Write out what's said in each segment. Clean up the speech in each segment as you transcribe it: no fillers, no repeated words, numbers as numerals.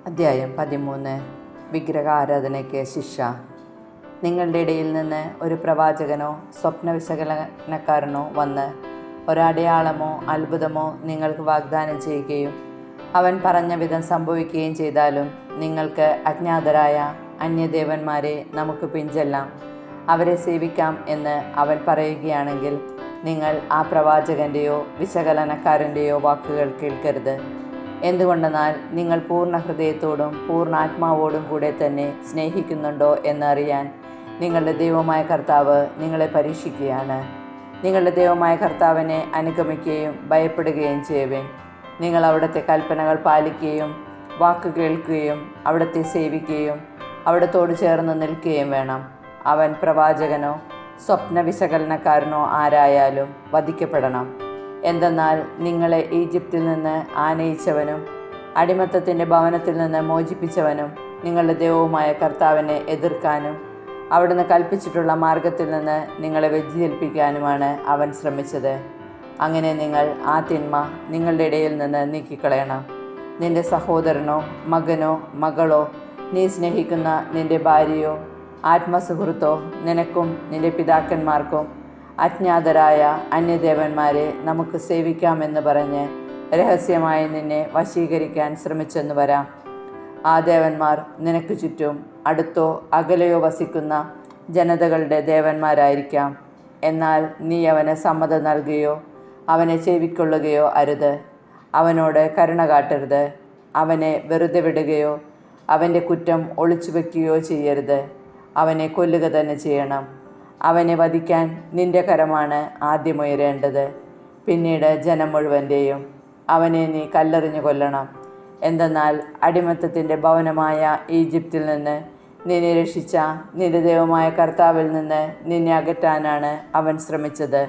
അദ്ധ്യായം 13. വിഗ്രഹാരാധനയ്ക്ക് ശിക്ഷ. നിങ്ങളുടെ ഇടയിൽ നിന്ന് ഒരു പ്രവാചകനോ സ്വപ്നവിശകലനക്കാരനോ വന്ന് ഒരടയാളമോ അത്ഭുതമോ നിങ്ങൾക്ക് വാഗ്ദാനം ചെയ്യുകയും അവൻ പറഞ്ഞ വിധം സംഭവിക്കുകയും ചെയ്താലും നിങ്ങൾക്ക് അജ്ഞാതരായ അന്യദേവന്മാരെ നമുക്ക് പിഞ്ചെല്ലാം അവരെ സേവിക്കാം എന്ന് അവൻ പറയുകയാണെങ്കിൽ നിങ്ങൾ ആ പ്രവാചകൻ്റെയോ വിശകലനക്കാരൻ്റെയോ വാക്കുകൾ കേൾക്കരുത്. എന്തുകൊണ്ടെന്നാൽ നിങ്ങൾ പൂർണ്ണ ഹൃദയത്തോടും പൂർണ്ണ ആത്മാവോടും കൂടെ തന്നെ സ്നേഹിക്കുന്നുണ്ടോ എന്നറിയാൻ നിങ്ങളുടെ ദൈവമായ കർത്താവ് നിങ്ങളെ പരീക്ഷിക്കുകയാണ്. നിങ്ങളുടെ ദൈവമായ കർത്താവിനെ അനുഗമിക്കുകയും ഭയപ്പെടുകയും ചെയ്യുവിൻ. നിങ്ങൾ അവിടുത്തെ കൽപ്പനകൾ പാലിക്കുകയും വാക്ക് കേൾക്കുകയും അവിടുത്തെ സേവിക്കുകയും അവിടത്തോട് ചേർന്ന് നിൽക്കുകയും വേണം. അവൻ പ്രവാചകനോ സ്വപ്ന വിശകലനക്കാരനോ ആരായാലും വധിക്കപ്പെടണം. എന്തെന്നാൽ നിങ്ങളെ ഈജിപ്തിൽ നിന്ന് ആനയിച്ചവനും അടിമത്തത്തിൻ്റെ ഭവനത്തിൽ നിന്ന് മോചിപ്പിച്ചവനും നിങ്ങളുടെ ദൈവവുമായ കർത്താവിനെ എതിർക്കാനും അവിടുന്ന് കൽപ്പിച്ചിട്ടുള്ള മാർഗത്തിൽ നിന്ന് നിങ്ങളെ വ്യതിചലിപ്പിക്കാനുമാണ് അവൻ ശ്രമിച്ചത്. അങ്ങനെ നിങ്ങൾ ആ തിന്മ നിങ്ങളുടെ ഇടയിൽ നിന്ന് നീക്കിക്കളയണം. നിന്റെ സഹോദരനോ മകനോ മകളോ നീ സ്നേഹിക്കുന്ന നിന്റെ ഭാര്യയോ ആത്മസുഹൃത്തോ നിനക്കും നിന്റെ പിതാക്കന്മാർക്കും അജ്ഞാതരായ അന്യദേവന്മാരെ നമുക്ക് സേവിക്കാമെന്ന് പറഞ്ഞ് രഹസ്യമായി നിന്നെ വശീകരിക്കാൻ ശ്രമിച്ചെന്ന് വരാം. ആ ദേവന്മാർ നിനക്ക് ചുറ്റും അടുത്തോ അകലെയോ വസിക്കുന്ന ജനതകളുടെ ദേവന്മാരായിരിക്കാം. എന്നാൽ നീ അവന് സമ്മതം നൽകുകയോ അവനെ ചെവിക്കൊള്ളുകയോ അരുത്. അവനോട് കരുണ കാട്ടരുത്. അവനെ വെറുതെ വിടുകയോ അവൻ്റെ കുറ്റം ഒളിച്ചു വയ്ക്കുകയോ ചെയ്യരുത്. അവനെ കൊല്ലുക തന്നെ ചെയ്യണം. അവനെ വധിക്കാൻ നിന്റെ കരമാണ് ആദ്യമുയരേണ്ടത്, പിന്നീട് ജനം മുഴുവൻ്റെയും. അവനെ നീ കല്ലെറിഞ്ഞു കൊല്ലണം. എന്തെന്നാൽ അടിമത്തത്തിൻ്റെ ഭവനമായ ഈജിപ്തിൽ നിന്ന് നിന്നെ രക്ഷിച്ച നിന്റെ ദൈവമായ കർത്താവിൽ നിന്ന് നിന്നെ അകറ്റാനാണ് അവൻ ശ്രമിച്ചത്.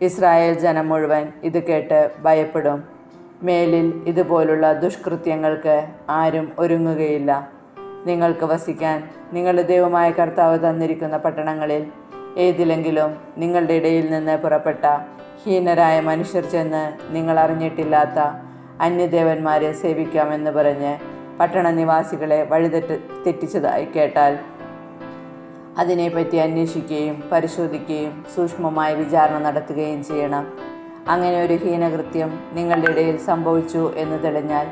ഇസ്രായേൽ ജനം മുഴുവൻ ഇത് കേട്ട് ഭയപ്പെടും. മേലിൽ ഇതുപോലുള്ള ദുഷ്കൃത്യങ്ങൾക്ക് ആരും ഒരുങ്ങുകയില്ല. നിങ്ങൾക്ക് വസിക്കാൻ നിങ്ങളുടെ ദൈവമായ കർത്താവ് തന്നിരിക്കുന്ന പട്ടണങ്ങളിൽ ഏതിലെങ്കിലും നിങ്ങളുടെ ഇടയിൽ നിന്ന് പുറപ്പെട്ട ഹീനരായ മനുഷ്യർ ചെന്ന് നിങ്ങൾ അറിഞ്ഞിട്ടില്ലാത്ത അന്യദേവന്മാരെ സേവിക്കാമെന്ന് പറഞ്ഞ് പട്ടണ നിവാസികളെ തെറ്റിച്ചതായി കേട്ടാൽ അതിനെപ്പറ്റി അന്വേഷിക്കുകയും പരിശോധിക്കുകയും സൂക്ഷ്മമായ വിചാരണ നടത്തുകയും ചെയ്യണം. അങ്ങനെ ഒരു ഹീനകൃത്യം നിങ്ങളുടെ ഇടയിൽ സംഭവിച്ചു എന്ന് തെളിഞ്ഞാൽ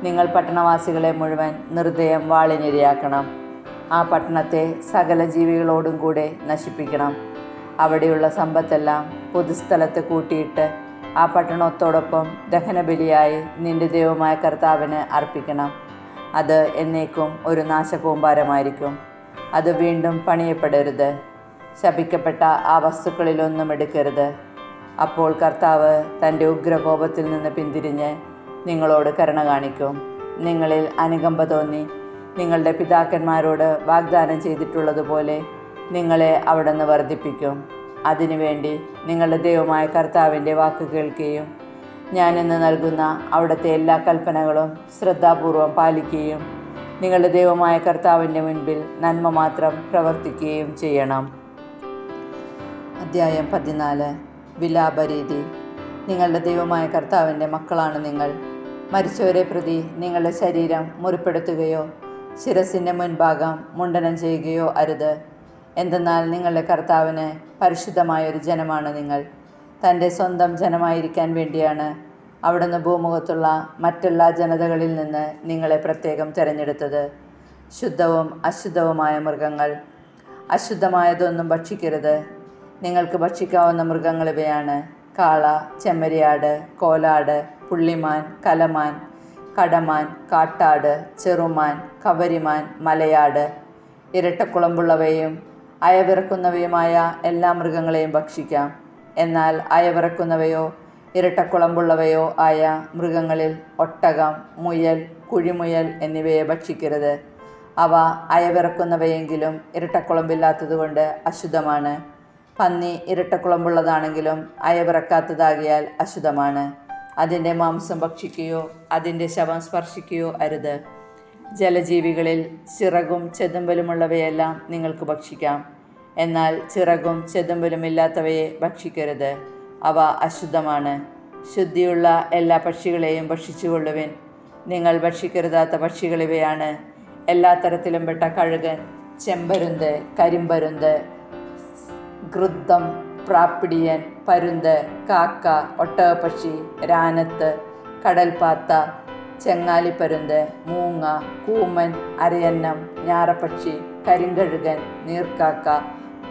നിങ്ങൾ പട്ടണവാസികളെ മുഴുവൻ നിർദ്ദയം വാളിനിരയാക്കണം. ആ പട്ടണത്തെ സകല ജീവികളോടും കൂടെ നശിപ്പിക്കണം. അവിടെയുള്ള സമ്പത്തെല്ലാം പൊതുസ്ഥലത്ത് കൂട്ടിയിട്ട് ആ പട്ടണത്തോടൊപ്പം ദഹനബലിയായി നിന്റെ ദൈവമായ കർത്താവിന് അർപ്പിക്കണം. അത് എന്നേക്കും ഒരു നാശകൂമ്പാരമായിരിക്കും. അത് വീണ്ടും പണിയപ്പെടരുത്. ശപിക്കപ്പെട്ട ആ വസ്തുക്കളിലൊന്നും എടുക്കരുത്. അപ്പോൾ കർത്താവ് തൻ്റെ ഉഗ്രകോപത്തിൽ നിന്ന് പിന്തിരിഞ്ഞ് നിങ്ങളോട് കരുണ കാണിക്കും. നിങ്ങളിൽ അനുകമ്പ തോന്നി നിങ്ങളുടെ പിതാക്കന്മാരോട് വാഗ്ദാനം ചെയ്തിട്ടുള്ളതുപോലെ നിങ്ങളെ അവിടുന്ന് വർദ്ധിപ്പിക്കും. അതിനുവേണ്ടി നിങ്ങളുടെ ദൈവമായ കർത്താവിൻ്റെ വാക്ക് കേൾക്കുകയും ഞാനിന്ന് നൽകുന്ന അവിടുത്തെ എല്ലാ കൽപ്പനകളും ശ്രദ്ധാപൂർവം പാലിക്കുകയും നിങ്ങളുടെ ദൈവമായ കർത്താവിൻ്റെ മുൻപിൽ നന്മ മാത്രം പ്രവർത്തിക്കുകയും ചെയ്യണം. അദ്ധ്യായം 14. വിലാപരീതി. നിങ്ങളുടെ ദൈവമായ കർത്താവിൻ്റെ മക്കളാണ് നിങ്ങൾ. മരിച്ചവരെ പ്രതി നിങ്ങളുടെ ശരീരം മുറിപ്പെടുത്തുകയോ ശിരസിൻ്റെ മുൻഭാഗം മുണ്ടനം ചെയ്യുകയോ അരുത്. എന്തെന്നാൽ നിങ്ങളുടെ കർത്താവിന് പരിശുദ്ധമായൊരു ജനമാണ് നിങ്ങൾ. തൻ്റെ സ്വന്തം ജനമായിരിക്കാൻ വേണ്ടിയാണ് അവിടുന്ന് ഭൂമുഖത്തുള്ള മറ്റെല്ലാ ജനതകളിൽ നിന്ന് നിങ്ങളെ പ്രത്യേകം തിരഞ്ഞെടുത്തത്. ശുദ്ധവും അശുദ്ധവുമായ മൃഗങ്ങൾ, അശുദ്ധമായതൊന്നും ഭക്ഷിക്കരുത്. നിങ്ങൾക്ക് ഭക്ഷിക്കാവുന്ന മൃഗങ്ങൾ ഇവയാണ്: കാള, ചെമ്മരിയാട്, കോലാട്, പുള്ളിമാൻ, കലമാൻ, കടമാൻ, കാട്ടാട്, ചെറുമാൻ, കവരിമാൻ, മലയാട്. ഇരട്ടക്കുളമ്പുള്ളവയും അയവിറക്കുന്നവയുമായ എല്ലാ മൃഗങ്ങളെയും ഭക്ഷിക്കാം. എന്നാൽ അയവിറക്കുന്നവയോ ഇരട്ടക്കുളമ്പുള്ളവയോ ആയ മൃഗങ്ങളിൽ ഒട്ടകം, മുയൽ, കുഴിമുയൽ എന്നിവയെ ഭക്ഷിക്കരുത്. അവ അയവിറക്കുന്നവയെങ്കിലും ഇരട്ടക്കുളമ്പില്ലാത്തതുകൊണ്ട് അശുദ്ധമാണ്. പന്നി ഇരട്ടക്കുളമ്പുള്ളതാണെങ്കിലും അയവിറക്കാത്തതാകിയാൽ അശുദ്ധമാണ്. അതിൻ്റെ മാംസം ഭക്ഷിക്കുകയോ അതിൻ്റെ ശവം സ്പർശിക്കുകയോ അരുത്. ജലജീവികളിൽ ചിറകും ചെതുമ്പലുമുള്ളവയെല്ലാം നിങ്ങൾക്ക് ഭക്ഷിക്കാം. എന്നാൽ ചിറകും ചെതുമ്പലുമില്ലാത്തവയെ ഭക്ഷിക്കരുത്. അവ അശുദ്ധമാണ്. ശുദ്ധിയുള്ള എല്ലാ പക്ഷികളെയും ഭക്ഷിച്ചുകൊള്ളുവിൻ. നിങ്ങൾ ഭക്ഷിക്കരുതാത്ത പക്ഷികൾ ഇവയാണ്: എല്ലാ തരത്തിലും പെട്ട കഴുകൻ, ചെമ്പരുന്ത്, കരിമ്പരുന്ത്, ഗൃദ്ധം, പ്രാപ്പിടിയൻ, പരുന്ത്, കാക്ക, ഒട്ടകപ്പക്ഷി, രാനത്ത്, കടൽപ്പാത്ത, ചെങ്ങാലിപ്പരുന്ത്, മൂങ്ങ, കൂമൻ, അരയന്നം, ഞാറപ്പക്ഷി, കരിങ്കഴുകൻ, നീർക്കാക്ക,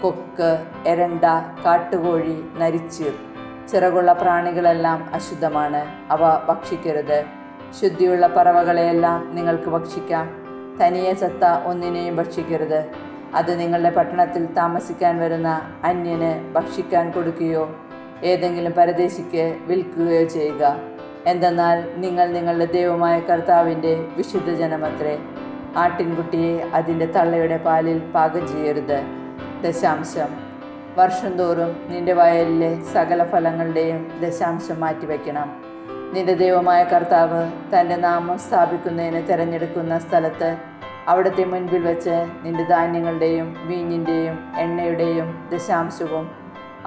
കൊക്ക്, എരണ്ട, കാട്ടുകോഴി, നരിച്ചീർ. ചിറകുള്ള പ്രാണികളെല്ലാം അശുദ്ധമാണ്, അവ ഭക്ഷിക്കരുത്. ശുദ്ധിയുള്ള പറവകളെയെല്ലാം നിങ്ങൾക്ക് ഭക്ഷിക്കാം. തനിയെ ചത്ത ഒന്നിനെയും ഭക്ഷിക്കരുത്. അത് നിങ്ങളുടെ പട്ടണത്തിൽ താമസിക്കാൻ വരുന്ന അന്യന് ഭക്ഷിക്കാൻ കൊടുക്കുകയോ ഏതെങ്കിലും പരദേശിക്ക് വിൽക്കുകയോ ചെയ്യുക. എന്തെന്നാൽ നിങ്ങൾ നിങ്ങളുടെ ദൈവമായ കർത്താവിൻ്റെ വിശുദ്ധജനമത്രേ. ആട്ടിൻകുട്ടിയെ അതിൻ്റെ തള്ളയുടെ പാലിൽ പാകം ചെയ്യരുത്. ദശാംശം. വർഷം തോറും നിന്റെ വയലിലെ സകല ഫലങ്ങളുടെയും ദശാംശം മാറ്റിവെക്കണം. നിന്റെ ദൈവമായ കർത്താവ് തൻ്റെ നാമം സ്ഥാപിക്കുന്നതിന് തിരഞ്ഞെടുക്കുന്ന സ്ഥലത്ത് അവിടുത്തെ മുൻപിൽ വെച്ച് നിന്റെ ധാന്യങ്ങളുടെയും വീഞ്ഞിൻ്റെയും എണ്ണയുടെയും ദശാംശവും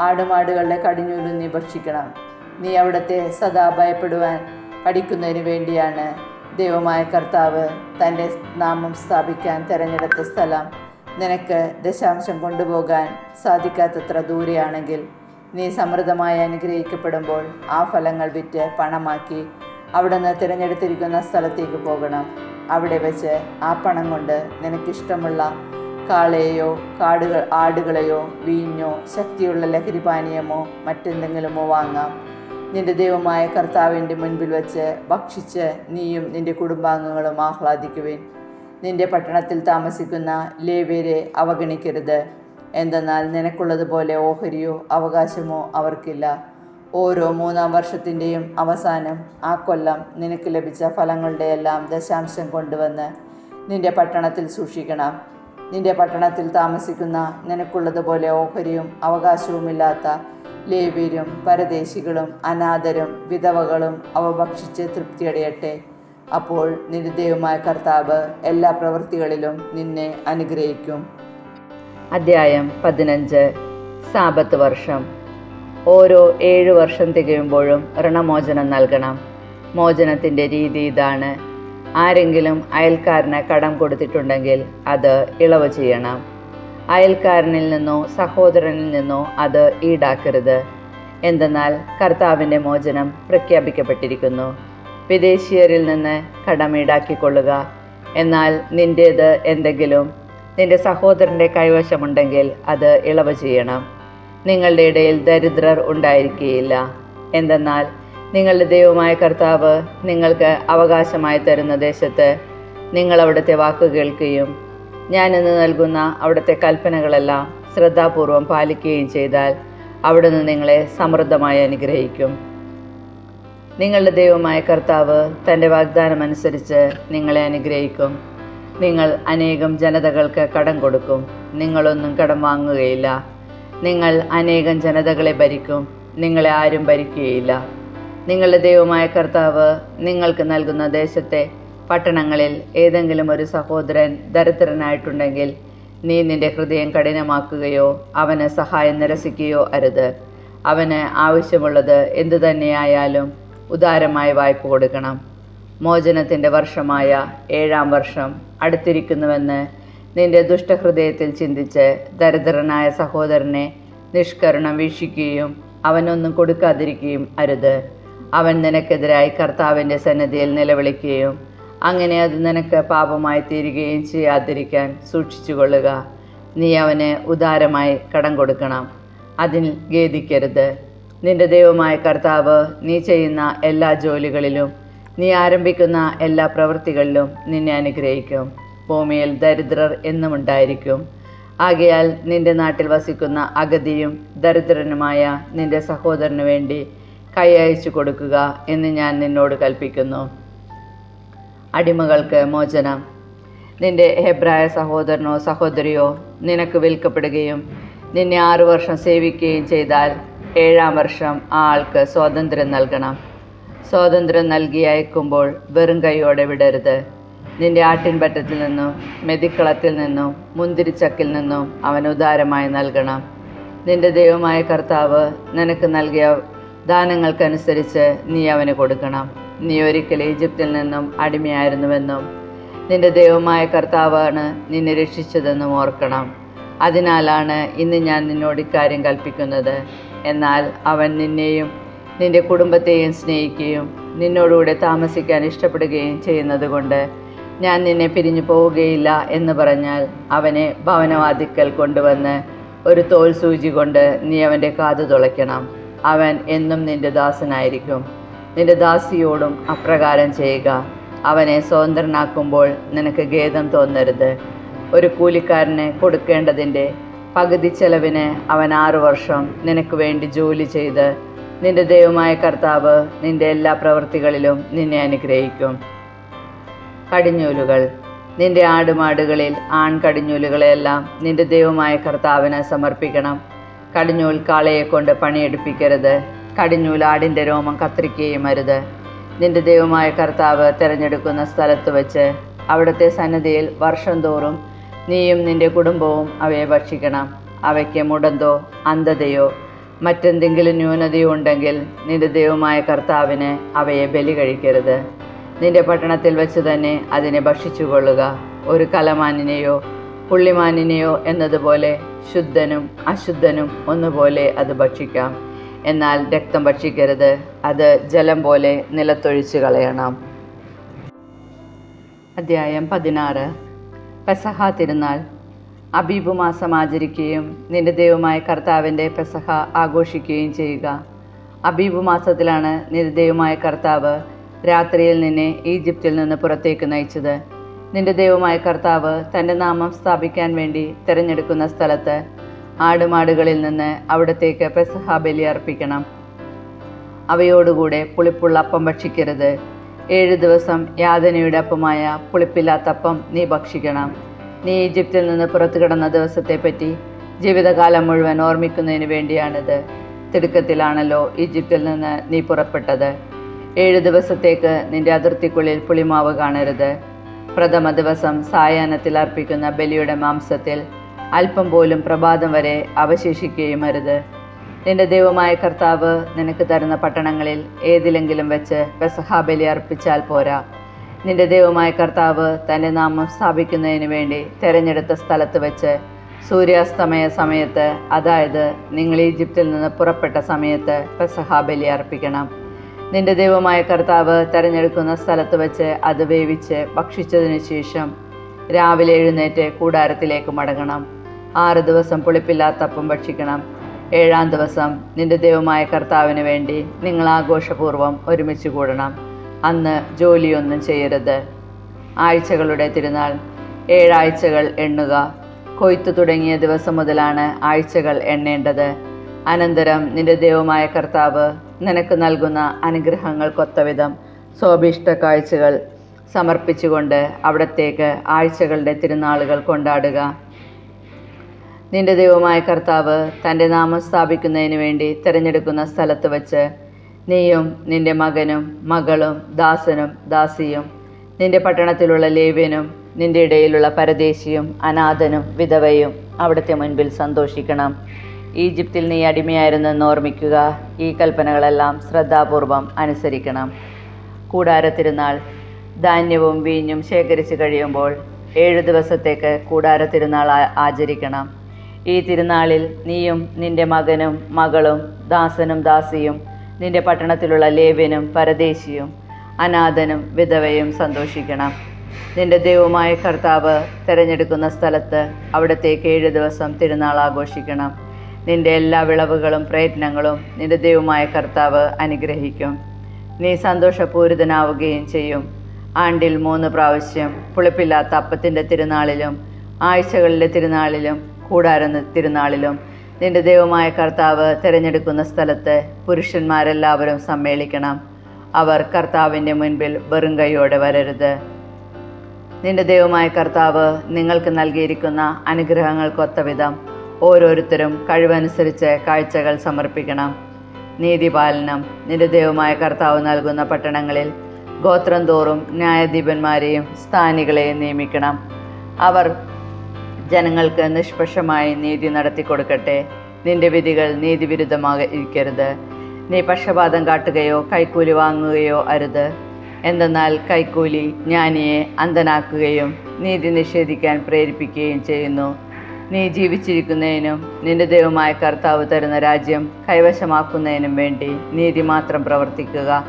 ആടുമാടുകളുടെ കടിഞ്ഞൂലും നീ ഭക്ഷിക്കണം. നീ അവിടുത്തെ സദാ ഭയപ്പെടുവാൻ പഠിക്കുന്നതിന് വേണ്ടിയാണ് ദൈവമായ കർത്താവ് തൻ്റെ നാമം സ്ഥാപിക്കാൻ തിരഞ്ഞെടുത്ത സ്ഥലം നിനക്ക് ദശാംശം കൊണ്ടുപോകാൻ സാധിക്കാത്തത്ര ദൂരെയാണെങ്കിൽ നീ സമൃദ്ധമായി അനുഗ്രഹിക്കപ്പെടുമ്പോൾ ആ ഫലങ്ങൾ വിറ്റ് പണമാക്കി അവിടുന്ന് തിരഞ്ഞെടുത്തിരിക്കുന്ന സ്ഥലത്തേക്ക് പോകണം. അവിടെ വെച്ച് ആ പണം കൊണ്ട് നിനക്കിഷ്ടമുള്ള കാളയെയോ ആടുകളെയോ വീഞ്ഞോ ശക്തിയുള്ള ലഹരിപാനീയമോ മറ്റെന്തെങ്കിലുമോ വാങ്ങാം. നിന്റെ ദൈവമായ കർത്താവിൻ്റെ മുൻപിൽ വെച്ച് ഭക്ഷിച്ച് നീയും നിന്റെ കുടുംബാംഗങ്ങളും ആഹ്ലാദിക്കുവിൻ. നിന്റെ പട്ടണത്തിൽ താമസിക്കുന്ന ലേവ്യരെ അവഗണിക്കരുത്. എന്തെന്നാൽ നിനക്കുള്ളതുപോലെ ഓഹരിയോ അവകാശമോ അവർക്കില്ല. ഓരോ 3-ാം വർഷത്തിൻ്റെയും അവസാനം ആ കൊല്ലം നിനക്ക് ലഭിച്ച ഫലങ്ങളുടെ എല്ലാം ദശാംശം കൊണ്ടുവന്ന് നിന്റെ പട്ടണത്തിൽ സൂക്ഷിക്കണം. നിന്റെ പട്ടണത്തിൽ താമസിക്കുന്ന നിനക്കുള്ളതുപോലെ ഓഹരിയും അവകാശവുമില്ലാത്ത ലേവ്യരും പരദേശികളും അനാഥരും വിധവകളും അവ ഭക്ഷിച്ച് തൃപ്തിയടയട്ടെ. അപ്പോൾ നിന്റെ ദൈവമായ കർത്താവ് എല്ലാ പ്രവൃത്തികളിലും നിന്നെ അനുഗ്രഹിക്കും. അധ്യായം 15. സാബത്ത് വർഷം. ഓരോ 7 വർഷം തികയുമ്പോഴും ഋണമോചനം നൽകണം. മോചനത്തിൻ്റെ രീതി ഇതാണ്: ആരെങ്കിലും അയൽക്കാരന് കടം കൊടുത്തിട്ടുണ്ടെങ്കിൽ അത് ഇളവ് ചെയ്യണം. അയൽക്കാരനിൽ നിന്നോ സഹോദരനിൽ നിന്നോ അത് ഈടാക്കരുത്. എന്തെന്നാൽ കർത്താവിൻ്റെ മോചനം പ്രഖ്യാപിക്കപ്പെട്ടിരിക്കുന്നു. വിദേശീയരിൽ നിന്ന് കടം ഈടാക്കിക്കൊള്ളുക. എന്നാൽ നിൻ്റേത് എന്തെങ്കിലും നിന്റെ സഹോദരൻ്റെ കൈവശമുണ്ടെങ്കിൽ അത് ഇളവ് ചെയ്യണം. നിങ്ങളുടെ ഇടയിൽ ദരിദ്രർ ഉണ്ടായിരിക്കുകയില്ല. എന്തെന്നാൽ നിങ്ങളുടെ ദൈവമായ കർത്താവ് നിങ്ങൾക്ക് അവകാശമായി തരുന്ന ദേശത്ത് നിങ്ങൾ അവിടുത്തെ വാക്ക് കേൾക്കുകയും ഞാനിന്ന് നൽകുന്ന അവിടുത്തെ കൽപ്പനകളെല്ലാം ശ്രദ്ധാപൂർവം പാലിക്കുകയും ചെയ്താൽ അവിടുന്ന് നിങ്ങളെ സമൃദ്ധമായി അനുഗ്രഹിക്കും. നിങ്ങളുടെ ദൈവമായ കർത്താവ് തൻ്റെ വാഗ്ദാനമനുസരിച്ച് നിങ്ങളെ അനുഗ്രഹിക്കും. നിങ്ങൾ അനേകം ജനതകൾക്ക് കടം കൊടുക്കും, നിങ്ങളൊന്നും കടം വാങ്ങുകയില്ല. നിങ്ങൾ അനേകം ജനതകളെ ഭരിക്കും, നിങ്ങളെ ആരും ഭരിക്കുകയില്ല. നിങ്ങളുടെ ദൈവമായ കർത്താവ് നിങ്ങൾക്ക് നൽകുന്ന ദേശത്തെ പട്ടണങ്ങളിൽ ഏതെങ്കിലും ഒരു സഹോദരൻ ദരിദ്രനായിട്ടുണ്ടെങ്കിൽ നീ നിന്റെ ഹൃദയം കഠിനമാക്കുകയോ അവന് സഹായം നിരസിക്കുകയോ അരുത്. അവന് ആവശ്യമുള്ളത് എന്തു തന്നെയായാലും ഉദാരമായി വായ്പ കൊടുക്കണം. മോചനത്തിൻ്റെ വർഷമായ 7-ാം വർഷം അടുത്തിരിക്കുന്നുവെന്ന് നിന്റെ ദുഷ്ടഹൃദയത്തിൽ ചിന്തിച്ച് ദരിദ്രനായ സഹോദരനെ നിഷ്കരുണം വീക്ഷിക്കുകയും അവനൊന്നും കൊടുക്കാതിരിക്കുകയും അരുത്. അവൻ നിനക്കെതിരായി കർത്താവിൻ്റെ സന്നിധിയിൽ നിലവിളിക്കുകയും അങ്ങനെ അത് നിനക്ക് പാപമായി തീരുകയും ചെയ്യാതിരിക്കാൻ സൂക്ഷിച്ചുകൊള്ളുക. നീ അവന് ഉദാരമായി കടം കൊടുക്കണം, അതിൽ ഖേദിക്കരുത്. നിന്റെ ദൈവമായ കർത്താവ് നീ ചെയ്യുന്ന എല്ലാ ജോലികളിലും നീ ആരംഭിക്കുന്ന എല്ലാ പ്രവൃത്തികളിലും നിന്നെ അനുഗ്രഹിക്കും. ഭൂമിയിൽ ദരിദ്രർ എന്നും ഉണ്ടായിരിക്കും. ആകയാൽ നിന്റെ നാട്ടിൽ വസിക്കുന്ന അഗതിയും ദരിദ്രനുമായ നിന്റെ സഹോദരന് വേണ്ടി കൈ അയച്ചു കൊടുക്കുക എന്ന് ഞാൻ നിന്നോട് കൽപ്പിക്കുന്നു. അടിമകൾക്ക് മോചനം. നിന്റെ ഹെബ്രായ സഹോദരനോ സഹോദരിയോ നിനക്ക് വിൽക്കപ്പെടുകയും നിന്നെ 6 വർഷം സേവിക്കുകയും ചെയ്താൽ 7-ാം വർഷം ആ ആൾക്ക് സ്വാതന്ത്ര്യം നൽകണം. സ്വാതന്ത്ര്യം നൽകി അയക്കുമ്പോൾ വെറും കൈയോടെ വിടരുത്. നിന്റെ ആട്ടിൻപറ്റത്തിൽ നിന്നും മെതിക്കളത്തിൽ നിന്നും മുന്തിരിച്ചക്കിൽ നിന്നും അവൻ ഉദാരമായി നൽകണം. നിന്റെ ദൈവമായ കർത്താവ് നിനക്ക് നൽകിയ ദാനങ്ങൾക്കനുസരിച്ച് നീ അവന് കൊടുക്കണം. നീ ഒരിക്കൽ ഈജിപ്തിൽ നിന്നും അടിമയായിരുന്നുവെന്നും നിന്റെ ദൈവമായ കർത്താവാണ് നിന്നെ രക്ഷിച്ചതെന്നും ഓർക്കണം. അതിനാലാണ് ഇന്ന് ഞാൻ നിന്നോട് ഇക്കാര്യം കൽപ്പിക്കുന്നത്. എന്നാൽ അവൻ നിന്നെയും നിന്റെ കുടുംബത്തെയും സ്നേഹിക്കുകയും നിന്നോടുകൂടെ താമസിക്കാൻ ഇഷ്ടപ്പെടുകയും ചെയ്യുന്നത് കൊണ്ട് ഞാൻ നിന്നെ പിരിഞ്ഞു പോവുകയില്ല എന്ന് പറഞ്ഞാൽ അവനെ ഭവനവാതിക്കൽ കൊണ്ടുവന്ന് ഒരു തോൽ സൂചി കൊണ്ട് നീ അവൻ്റെ കാതു തുളയ്ക്കണം. അവൻ എന്നും നിന്റെ ദാസനായിരിക്കും. നിന്റെ ദാസിയോടും അപ്രകാരം ചെയ്യുക. അവനെ സ്വതന്ത്രനാക്കുമ്പോൾ നിനക്ക് ഖേദം തോന്നരുത്. ഒരു കൂലിക്കാരന് കൊടുക്കേണ്ടതിൻ്റെ പകുതി ചെലവിന് അവൻ 6 വർഷം നിനക്ക് വേണ്ടി ജോലി ചെയ്ത് നിന്റെ ദൈവമായ കർത്താവ് നിന്റെ എല്ലാ പ്രവൃത്തികളിലും നിന്നെ അനുഗ്രഹിക്കും. കടിഞ്ഞൂലുകൾ. നിന്റെ ആടുമാടുകളിൽ ആൺകടിഞ്ഞൂലുകളെല്ലാം നിന്റെ ദൈവമായ കർത്താവിന് സമർപ്പിക്കണം. കടിഞ്ഞൂൽ കാളയെ കൊണ്ട് പണിയെടുപ്പിക്കരുത്. കടിഞ്ഞൂൽ ആടിൻ്റെ രോമം കത്രിക്കുകയും അരുത്. നിന്റെ ദൈവമായ കർത്താവ് തിരഞ്ഞെടുക്കുന്ന സ്ഥലത്ത് വെച്ച് അവിടുത്തെ സന്നിധിയിൽ വർഷം തോറും നീയും നിന്റെ കുടുംബവും അവയെ ഭക്ഷിക്കണം. അവയ്ക്ക് മുടന്തോ അന്ധതയോ മറ്റെന്തെങ്കിലും ന്യൂനതയോ ഉണ്ടെങ്കിൽ നിന്റെ ദൈവമായ കർത്താവിന് അവയെ ബലി കഴിക്കരുത്. നിന്റെ പട്ടണത്തിൽ വെച്ച് തന്നെ അതിനെ ഭക്ഷിച്ചുകൊള്ളുക. ഒരു കലമാനിനെയോ പുള്ളിമാനിനെയോ എന്നതുപോലെ ശുദ്ധനും അശുദ്ധനും ഒന്നുപോലെ അത് ഭക്ഷിക്കാം. എന്നാൽ രക്തം ഭക്ഷിക്കരുത്. അത് ജലം പോലെ നിലത്തൊഴിച്ചു കളയണം. അധ്യായം 16. പെസഹ തിരുനാൾ. അബീബ് മാസം ആചരിക്കുകയും നിന്റെ ദൈവമായ കർത്താവിൻ്റെ പെസഹ ആഘോഷിക്കുകയും ചെയ്യുക. അബീബ് മാസത്തിലാണ് നിന്റെ ദൈവമായ കർത്താവ് രാത്രിയിൽ നിന്നെ ഈജിപ്തിൽ നിന്ന് പുറത്തേക്ക് നയിച്ചത്. നിന്റെ ദൈവമായ കർത്താവ് തൻ്റെ നാമം സ്ഥാപിക്കാൻ വേണ്ടി തിരഞ്ഞെടുക്കുന്ന സ്ഥലത്ത് ആടുമാടുകളിൽ നിന്ന് അവിടത്തേക്ക് പെസഹ ബലി അർപ്പിക്കണം. അവയോടുകൂടെ പുളിപ്പുള്ള അപ്പം ഭക്ഷിക്കരുത്. 7 ദിവസം യാതനയുടെ അപ്പമായ പുളിപ്പില്ലാത്ത അപ്പം നീ ഭക്ഷിക്കണം. നീ ഈജിപ്തിൽ നിന്ന് പുറത്തു കിടന്ന ദിവസത്തെപ്പറ്റി ജീവിതകാലം മുഴുവൻ ഓർമ്മിക്കുന്നതിന് വേണ്ടിയാണിത്. തിടുക്കത്തിലാണല്ലോ ഈജിപ്തിൽ നിന്ന് നീ പുറപ്പെട്ടത്. 7 ദിവസത്തേക്ക് നിന്റെ അതിർത്തിക്കുള്ളിൽ പുളിമാവ് കാണരുത്. പ്രഥമ ദിവസം സായാഹ്നത്തിൽ അർപ്പിക്കുന്ന ബലിയുടെ മാംസത്തിൽ അല്പം പോലും പ്രഭാതം വരെ അവശേഷിക്കുകയും അരുത്. നിന്റെ ദൈവമായ കർത്താവ് നിനക്ക് തരുന്ന പട്ടണങ്ങളിൽ ഏതിലെങ്കിലും വെച്ച് പെസഹ ബലി അർപ്പിച്ചാൽ പോരാ. നിന്റെ ദൈവമായ കർത്താവ് തൻ്റെ നാമം സ്ഥാപിക്കുന്നതിന് വേണ്ടി തിരഞ്ഞെടുത്ത സ്ഥലത്ത് വെച്ച് സൂര്യാസ്തമയ സമയത്ത്, അതായത് നിങ്ങൾ ഈജിപ്തിൽ നിന്ന് പുറപ്പെട്ട സമയത്ത് പെസഹ ബലി അർപ്പിക്കണം. നിന്റെ ദൈവമായ കർത്താവ് തിരഞ്ഞെടുക്കുന്ന സ്ഥലത്ത് വെച്ച് അത് വേവിച്ച് ഭക്ഷിച്ചതിനു ശേഷം രാവിലെ എഴുന്നേറ്റ് കൂടാരത്തിലേക്ക് മടങ്ങണം. 6 ദിവസം പുളിപ്പില്ലാത്ത അപ്പം ഭക്ഷിക്കണം. 7-ാം ദിവസം നിന്റെ ദൈവമായ കർത്താവിന് വേണ്ടി നിങ്ങൾ ആഘോഷപൂർവ്വം ഒരുമിച്ച് കൂടണം. അന്ന് ജോലിയൊന്നും ചെയ്യരുത്. ആഴ്ചകളുടെ തിരുനാൾ. 7 ആഴ്ചകൾ എണ്ണുക. കൊയ്ത്തു തുടങ്ങിയ ദിവസം മുതലാണ് ആഴ്ചകൾ എണ്ണേണ്ടത്. അനന്തരം നിന്റെ ദൈവമായ കർത്താവ് നിനക്ക് നൽകുന്ന അനുഗ്രഹങ്ങൾക്കൊത്തവിധം സ്വഭീഷ്ട കാഴ്ചകൾ സമർപ്പിച്ചുകൊണ്ട് അവിടത്തേക്ക് ആഴ്ചകളുടെ തിരുനാളുകൾ കൊണ്ടാടുക. നിന്റെ ദൈവമായ കർത്താവ് തൻ്റെ നാമം സ്ഥാപിക്കുന്നതിന് വേണ്ടി തിരഞ്ഞെടുക്കുന്ന സ്ഥലത്ത് വച്ച് നീയും നിന്റെ മകനും മകളും ദാസനും ദാസിയും നിന്റെ പട്ടണത്തിലുള്ള ലേവ്യനും നിന്റെ ഇടയിലുള്ള പരദേശിയും അനാഥനും വിധവയും അവിടുത്തെ മുൻപിൽ സന്തോഷിക്കണം. ഈജിപ്തിൽ നീ അടിമയായിരുന്നെന്ന് ഓർമ്മിക്കുക. ഈ കൽപ്പനകളെല്ലാം ശ്രദ്ധാപൂർവം അനുസരിക്കണം. കൂടാര തിരുനാൾ. ധാന്യവും വീഞ്ഞും ശേഖരിച്ച് കഴിയുമ്പോൾ 7 ദിവസത്തേക്ക് കൂടാര തിരുനാൾ ആചരിക്കണം. ഈ തിരുനാളിൽ നീയും നിന്റെ മകനും മകളും ദാസനും ദാസിയും നിന്റെ പട്ടണത്തിലുള്ള ലേവ്യനും പരദേശിയും അനാഥനും വിധവയും സന്തോഷിക്കണം. നിന്റെ ദൈവമായ കർത്താവ് തിരഞ്ഞെടുക്കുന്ന സ്ഥലത്ത് അവിടത്തേക്ക് 7 ദിവസം തിരുനാൾ ആഘോഷിക്കണം. നിന്റെ എല്ലാ വിളവുകളും പ്രയത്നങ്ങളും നിന്റെ ദൈവമായ കർത്താവ് അനുഗ്രഹിക്കും. നീ സന്തോഷപൂരിതനാവുകയും ചെയ്യും. ആണ്ടിൽ 3 പ്രാവശ്യം പുളിപ്പില്ലാത്ത അപ്പത്തിൻ്റെ തിരുനാളിലും ആഴ്ചകളിലെ തിരുനാളിലും കൂടാര തിരുനാളിലും നിന്റെ ദൈവമായ കർത്താവ് തിരഞ്ഞെടുക്കുന്ന സ്ഥലത്ത് പുരുഷന്മാരെല്ലാവരും സമ്മേളിക്കണം. അവർ കർത്താവിൻ്റെ മുൻപിൽ വെറും കൈയോടെ വരരുത്. നിന്റെ ദൈവമായ കർത്താവ് നിങ്ങൾക്ക് നൽകിയിരിക്കുന്ന അനുഗ്രഹങ്ങൾക്കൊത്ത വിധം ഓരോരുത്തരും കഴിവനുസരിച്ച് കാഴ്ചകൾ സമർപ്പിക്കണം. നീതിപാലനം. നിന്റെ ദൈവമായ കർത്താവ് നൽകുന്ന പട്ടണങ്ങളിൽ ഗോത്രം തോറും ന്യായാധിപന്മാരെയും സ്ഥാനികളെയും നിയമിക്കണം. അവർ ജനങ്ങൾക്ക് നിഷ്പക്ഷമായി നീതി നടത്തിക്കൊടുക്കട്ടെ. നിന്റെ വിധികൾ നീതിവിരുദ്ധമായിരിക്കരുത്. നീ പക്ഷപാതം കാട്ടുകയോ കൈക്കൂലി വാങ്ങുകയോ അരുത്. എന്തെന്നാൽ കൈക്കൂലി ജ്ഞാനിയെ അന്ധനാക്കുകയും നീതി നിഷേധിക്കാൻ പ്രേരിപ്പിക്കുകയും ചെയ്യുന്നു. നീ ജീവിച്ചിരിക്കുന്നതിനും നിന്റെ ദൈവമായ കർത്താവ് തരുന്ന രാജ്യം കൈവശമാക്കുന്നതിനും വേണ്ടി നീതി മാത്രം പ്രവർത്തിക്കുക.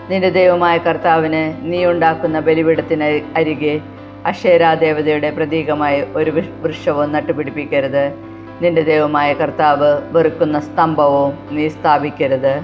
നിന്റെ ദൈവമായ കർത്താവിന് നീ ഉണ്ടാക്കുന്ന ബലിപീഠത്തിന് അരികെ അക്ഷേരാദേവതയുടെ പ്രതീകമായി ഒരു വൃക്ഷവും നട്ടുപിടിപ്പിക്കരുത്. നിന്റെ ദൈവമായ കർത്താവ് വെറുക്കുന്ന സ്തംഭവും നീ സ്ഥാപിക്കരുത്.